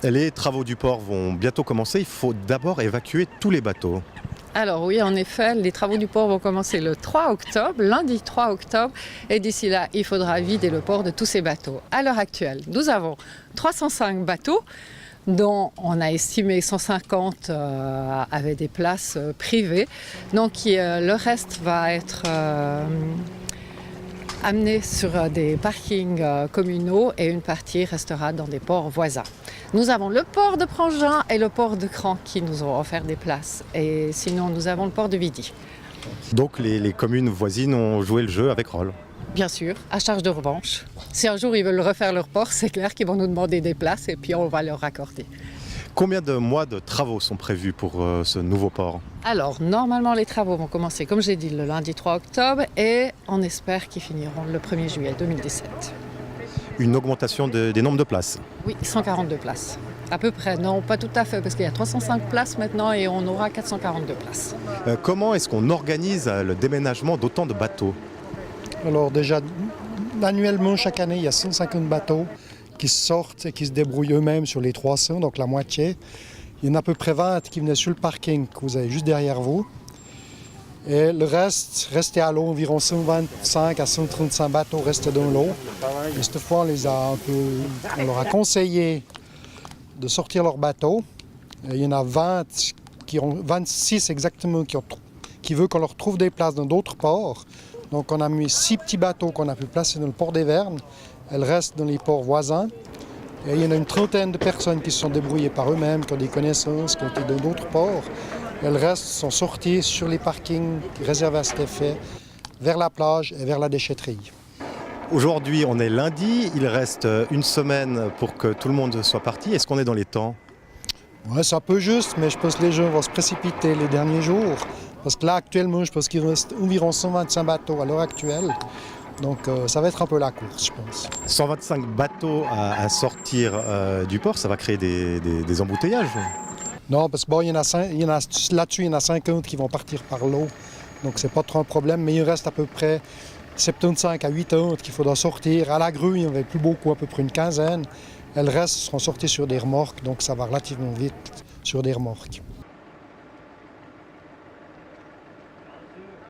Les travaux du port vont bientôt commencer. Il faut d'abord évacuer tous les bateaux. Alors oui, en effet, les travaux du port vont commencer le 3 octobre, lundi 3 octobre, et d'ici là, il faudra vider le port de tous ces bateaux. À l'heure actuelle, nous avons 305 bateaux, dont on a estimé 150 avaient des places privées. Donc le reste va être amené sur des parkings communaux et une partie restera dans des ports voisins. Nous avons le port de Prangin et le port de Cran qui nous ont offert des places. Et sinon, nous avons le port de Vidy. Donc les communes voisines ont joué le jeu avec Roll. Bien sûr, à charge de revanche. Si un jour ils veulent refaire leur port, c'est clair qu'ils vont nous demander des places et puis on va leur accorder. Combien de mois de travaux sont prévus pour ce nouveau port? Alors, normalement, les travaux vont commencer, comme j'ai dit, le lundi 3 octobre et on espère qu'ils finiront le 1er juillet 2017. Une augmentation des nombres de places? Oui, 142 places. À peu près, non, pas tout à fait, parce qu'il y a 305 places maintenant et on aura 442 places. Comment est-ce qu'on organise le déménagement d'autant de bateaux? Alors déjà, annuellement, chaque année, il y a 150 bateaux qui sortent et qui se débrouillent eux-mêmes sur les 300, donc la moitié. Il y en a à peu près 20 qui venaient sur le parking que vous avez juste derrière vous. Et le reste restait à l'eau, environ 125 à 135 bateaux restent dans l'eau. Et cette fois, on leur a conseillé de sortir leurs bateaux. Et il y en a 26 exactement qui veulent qu'on leur trouve des places dans d'autres ports. Donc on a mis 6 petits bateaux qu'on a pu placer dans le port des Vernes. Elles restent dans les ports voisins. Et il y en a une trentaine de personnes qui se sont débrouillées par eux-mêmes, qui ont des connaissances, qui ont été dans d'autres ports. Elles sont sorties sur les parkings réservés à cet effet, vers la plage et vers la déchetterie. Aujourd'hui, on est lundi. Il reste une semaine pour que tout le monde soit parti. Est-ce qu'on est dans les temps? Ouais, c'est un peu juste, mais je pense que les gens vont se précipiter les derniers jours. Parce que là, actuellement, je pense qu'il reste environ 125 bateaux à l'heure actuelle. Donc ça va être un peu la course, je pense. 125 bateaux à sortir du port, ça va créer des embouteillages? Non, parce que bon, là-dessus, il y en a 50 qui vont partir par l'eau. Donc c'est pas trop un problème, mais il reste à peu près 75 à 80 qu'il faudra sortir. À la grue, il n'y en avait plus beaucoup, à peu près une quinzaine. Elles seront sorties sur des remorques, donc ça va relativement vite sur des remorques.